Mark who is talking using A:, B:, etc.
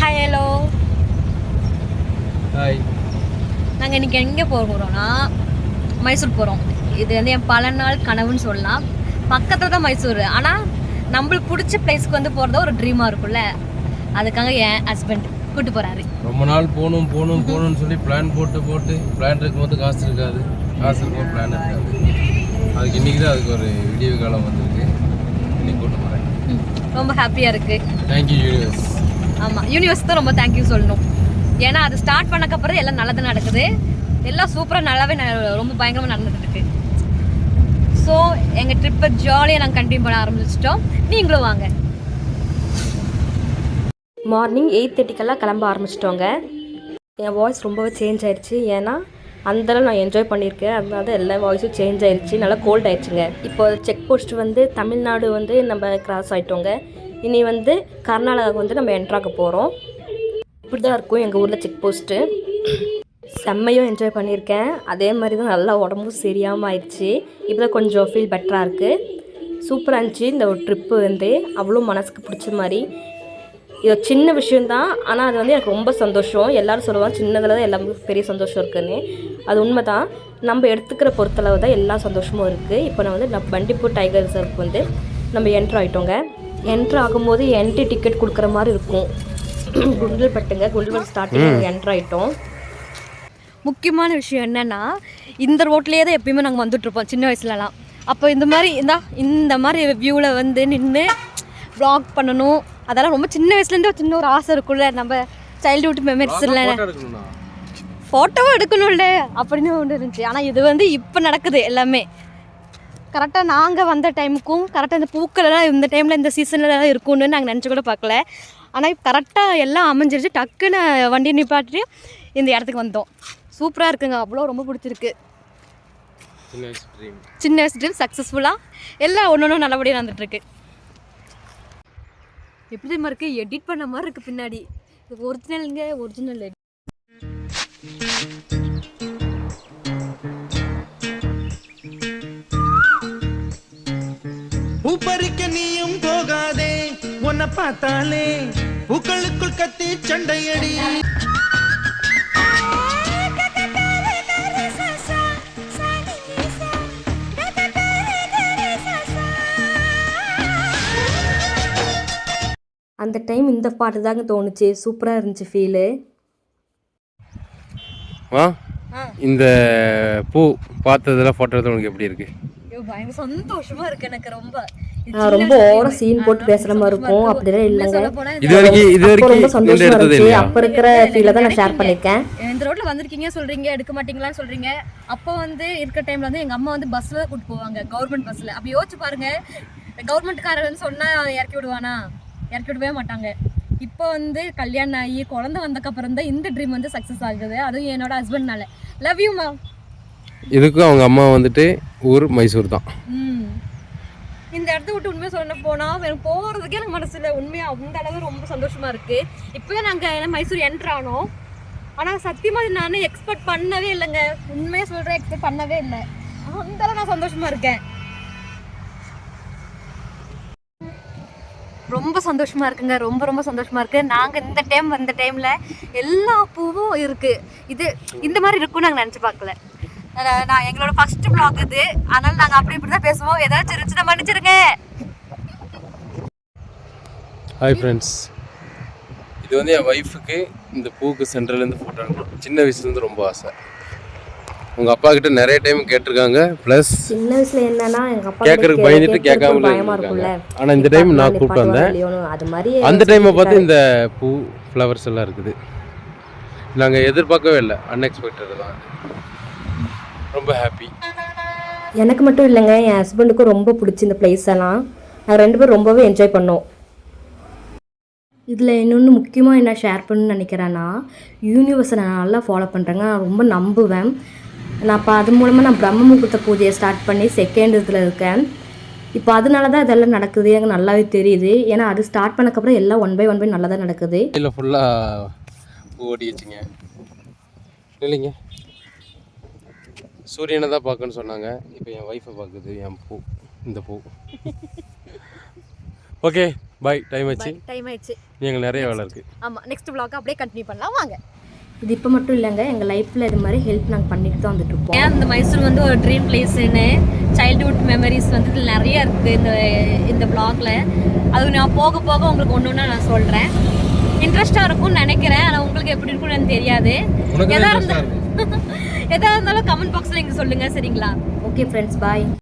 A: Hi hello.
B: Hi.
A: நாங்கள் இன்றைக்கி எங்கே போகிறோம்னா மைசூர் போகிறோம். இது வந்து என் பல நாள் கனவுன்னு சொல்லலாம். பக்கத்தில் தான் மைசூர். ஆனால் நம்மளுக்கு பிடிச்ச பிளேஸ்க்கு வந்து போகிறதா ஒரு ட்ரீமாக இருக்கும்ல, அதுக்காக என் ஹஸ்பண்ட் கூப்பிட்டு போகிறாரு.
B: ரொம்ப நாள் போகணும்னு சொல்லி பிளான் போட்டு பிளான் இருக்கும்போது காசு இருக்காது, காசு இருக்கும்போது பிளான் இருக்காது. அதுக்கு இன்றைக்கி தான் அதுக்கு ஒரு விடிவு காலம் வந்திருக்கு. இன்னைக்கு கூப்பிட்டு போகிறேன்.
A: ரொம்ப ஹாப்பியாக இருக்குது.
B: Thank you universe.
A: ஆமாம், யூனிவர்ஸ் தான் ரொம்ப தேங்க்யூ சொல்லணும். ஏன்னா அது ஸ்டார்ட் பண்ணக்கப்புறம் எல்லாம் நல்லது நடக்குது. எல்லாம் சூப்பராக நல்லாவே ரொம்ப பயங்கரமாக நடந்துகிட்டு இருக்கு. ஸோ எங்கள் ட்ரிப்பை ஜாலியாக நாங்கள் கண்டினியூ பண்ண ஆரம்பிச்சிட்டோம். நீங்களும் வாங்க. மார்னிங் 8:30 கிளம்ப ஆரம்பிச்சிட்டோங்க. என் வாய்ஸ் ரொம்பவே சேஞ்ச் ஆயிடுச்சு. ஏன்னா அந்தளவு நான் என்ஜாய் பண்ணியிருக்கேன். அதனால தான் எல்லா வாய்ஸும் சேஞ்ச் ஆயிடுச்சு. நல்லா கோல்ட் ஆயிடுச்சுங்க. இப்போ செக் போஸ்ட் வந்து தமிழ்நாடு வந்து நம்ம கிராஸ் ஆகிட்டோங்க. இனி வந்து கர்நாடகாவுக்கு வந்து நம்ம என்ட்ராக போகிறோம். இப்படி தான் இருக்கும் எங்கள் ஊரில் செக் போஸ்ட்டு. செம்மையும் என்ஜாய் பண்ணியிருக்கேன். அதே மாதிரி தான் நல்லா உடம்பும் சரியாமல் ஆயிடுச்சு. இப்போ தான் கொஞ்சம் ஃபீல் பெட்டராக இருக்குது. சூப்பராக இருந்துச்சு இந்த ஒரு ட்ரிப்பு. வந்து அவ்வளோ மனசுக்கு பிடிச்ச மாதிரி. இது சின்ன விஷயந்தான், ஆனால் அது வந்து எனக்கு ரொம்ப சந்தோஷம். எல்லோரும் சொல்லுவாங்க சின்னதில் தான் எல்லாருக்கும் பெரிய சந்தோஷம் இருக்குதுன்னு. அது உண்மை தான். நம்ம எடுத்துக்கிற பொறுத்தளவு தான் எல்லா சந்தோஷமும் இருக்குது. இப்போ நான் வந்து பண்டிப்பூர் டைகர் ரிசர்வ்க்கு வந்து நம்ம என்ட்ரு ஆகிட்டோங்க. என்ட்ரு ஆகும்போது என்ட்ரி டிக்கெட் கொடுக்குற மாதிரி இருக்கும். குண்டல்பட்டுங்க, குண்டல்பட்டு ஸ்டார்டிங் என்ட்ரு ஆகிட்டோம். முக்கியமான விஷயம் என்னென்னா, இந்த ரோட்லேயே தான் எப்பயுமே நாங்கள் வந்துட்டுருப்போம் சின்ன வயசுலலாம். அப்போ இந்த மாதிரி வியூவில் வந்து நின்று வ்ளாக் பண்ணணும். அதெல்லாம் ரொம்ப சின்ன வயசுலேருந்து சின்ன ஒரு ஆசை இருக்குல்ல, நம்ம சைல்டுஹுட் மெமரிஸ் இல்லை, ஃபோட்டோவும் எடுக்கணும்ல அப்படின்னு ஒன்று இருந்துச்சு. ஆனால் இது வந்து இப்போ நடக்குது எல்லாமே. கரெக்டாக நாங்கள் வந்த டைமுக்கும் கரெக்டாக இந்த பூக்களெல்லாம் இந்த டைமில் இந்த சீசன்லலாம் இருக்கும்னு நாங்கள் நினச்சி கூட பார்க்கல. ஆனால் கரெக்டாக எல்லாம் அமைஞ்சிருச்சு. டக்குன்னு வண்டி நிப்பாட்டி இந்த இடத்துக்கு வந்தோம். சூப்பராக இருக்குங்க. அவ்வளோ ரொம்ப பிடிச்சிருக்கு. சின்ன வயசு ட்ரீம் சக்ஸஸ்ஃபுல்லாக எல்லாம் ஒன்று நல்லபடியாக நடந்துட்டுருக்கு. எப்படி மாதிரி இருக்குது, எடிட் பண்ண மாதிரி இருக்குது பின்னாடி. இது ஒரிஜினலுங்க, ஒரிஜினல் எடிட்.
C: பூப்பறிக்க நீயும் போகாதே, உன்னை பார்த்தாலே பூக்களுக்குள் கத்தி சண்டையடி.
A: அந்த டைம் இந்த பாட்டு தாங்க தோணுச்சு. சூப்பராக இருந்துச்சு ஃபீலு.
B: இந்த பூ பார்த்ததுல ஃபோட்டோ எடுத்து உனக்கு எப்படி இருக்கு?
A: பயங்கர சந்தோஷமா இருக்கு எனக்கு.
D: ரொம்ப ஓவரா சீன் போட்டு பேசுற மாதிரி இருக்கும். அப்படிலாம் இல்லைங்க.
B: இது வரைக்கும்
D: ரொம்ப சந்தோஷமா இருந்துச்சு. அப்ப இருக்கிற ஃபீலை தான் நான் ஷேர் பண்ணிருக்கேன்.
A: இந்த ரோட்ல வந்திருக்கீங்க சொல்றீங்க, எடுக்க மாட்டீங்களான்னு சொல்றீங்க. அப்போ வந்து இருக்கிற டைம்ல வந்து எங்க அம்மா வந்து பஸ்ல கூட்டு போவாங்க, கவர்மெண்ட் பஸ்ல. அப்படி யோசிச்சு பாருங்க, கவர்மெண்ட்காரர் வந்து சொன்னா இறக்கி விடுவானா? இறக்கி விடவே மாட்டாங்க. இப்போ வந்து கல்யாணம் ஆகி குழந்தை வந்தக்கப்புறம் தான் இந்த ட்ரீம் வந்து சக்ஸஸ் ஆகுது. அதுவும் என்னோட ஹஸ்பண்ட்னால. லவ் யூ மா.
B: இதுக்கும் அவங்க அம்மா வந்துட்டு ஊர் மைசூர் தான்.
A: இந்த இடத்த விட்டு உண்மையாக சொல்ல போனால் எனக்கு போகிறதுக்கே எனக்கு மனசில் உண்மையாக அந்த அளவு ரொம்ப சந்தோஷமாக இருக்குது. இப்போயே நாங்கள் மைசூர் என்ட்ரு ஆனோம். ஆனால் சத்தியமாக நான் எக்ஸ்பெக்ட் பண்ணவே இல்லைங்க. உண்மையாக சொல்கிறேன், எக்ஸ்பெக்ட் பண்ணவே இல்லை. அந்த அளவு நான் சந்தோஷமாக இருக்கேன். ரொம்ப சந்தோஷமாக இருக்குங்க. ரொம்ப ரொம்ப சந்தோஷமாக இருக்குது. நாங்கள் இந்த டைம் வந்த டைமில் எல்லா பூவும் இருக்குது. இது இந்த மாதிரி இருக்கும்னு நாங்கள் நினச்சி பார்க்கல. நான் எங்களோட ஃபர்ஸ்ட் vlog இது. அதனால நாங்கள் அப்படி இப்படி தான் பேசுவோம். ஏதாச்சும் இருந்துச்சுன்னா மன்னிச்சிருங்க.
B: Hi friends. இது வந்து என் ஒய்ஃபுக்கு இந்த பூக்கு சென்டர்லேருந்து ஃபோட்டோ எடுக்கணும். சின்ன வயசுலேருந்து ரொம்ப ஆசை. உங்கள் அப்பா கிட்ட நிறைய டைம் கேட்டிருக்காங்க. ப்ளஸ்
D: சின்ன வயசுல என்னன்னா எங்கள் அப்பா
B: கேட்கறதுக்கு பயந்துட்டு கேட்காம இருக்காங்க. ஆனால் இந்த டைம் நான் கூப்பிட்டு வந்தேன்.
D: அது மாதிரி
B: அந்த டைமை பார்த்து இந்த பூ ஃப்ளவர்ஸ் எல்லாம் இருக்குது. நாங்கள் எதிர்பார்க்கவே இல்லை, அன்எக்ஸ்பெக்டட் தான். ரொம்ப ஹாப்பி.
D: எனக்கு மட்டும் இல்லைங்க, என் ஹஸ்பண்டுக்கும் ரொம்ப பிடிச்சி இந்த பிளேஸ் எல்லாம். நாங்கள் 2 பேரும் ரொம்பவே என்ஜாய் பண்ணோம். இதில் இன்னொன்று முக்கியமாக என்ன ஷேர் பண்ணணும்னு நினைக்கிறேன்னா, யூனிவர்ஸை நான் நல்லா ஃபாலோ பண்ணுறேங்க. நான் ரொம்ப நம்புவேன். நான் இப்போ அது மூலமாக நான் பிரம்ம முகூர்த்த பூஜையை ஸ்டார்ட் பண்ணி செகண்ட் இதில் இருக்கேன். இப்போ அதனால தான் இதெல்லாம் நடக்குது, எனக்கு நல்லாவே தெரியுது. ஏன்னா அது ஸ்டார்ட் பண்ணக்கப்புறம் எல்லாம் ஒன் பை நல்லா தான் நடக்குது.
B: இல்லை ஃபுல்லாக பூ ஓடி வச்சுங்க இல்லைங்க. சூரியனை தான் பார்க்கணும்னு சொன்னாங்க. இப்போ என் ஒய்ஃபை பார்க்குது, என் பூ, இந்த பூ. ஓகே பாய், டைம் ஆச்சு. எங்களுக்கு நிறைய வேலை இருக்குது.
A: ஆமாம், நெக்ஸ்ட் vlog அப்படியே கண்டினியூ பண்ணலாம் வாங்க.
D: இது இப்போ மட்டும் இல்லைங்க, எங்கள் லைஃப்பில் இது மாதிரி ஹெல்ப் நாங்கள் பண்ணிட்டு தான் வந்துட்டுருப்போம்.
A: ஏன் இந்த மைசூர் வந்து ஒரு ட்ரீம் பிளேஸ்ன்னு சைல்டுஹுட் மெமரிஸ் வந்து இதில் நிறைய இருக்குது இந்த vlogல. அது நான் போக போக உங்களுக்கு ஒன்று ஒன்றா நான் சொல்கிறேன். இன்ட்ரெஸ்ட்டாக இருக்கும்னு நினைக்கிறேன். ஆனால் உங்களுக்கு எப்படி இருக்கும்னு எனக்கு தெரியாது. எதாக இருந்தாலும் கமெண்ட் பாக்ஸில் இங்கே சொல்லுங்கள், சரிங்களா?
D: ஓகே ஃப்ரெண்ட்ஸ், பாய்.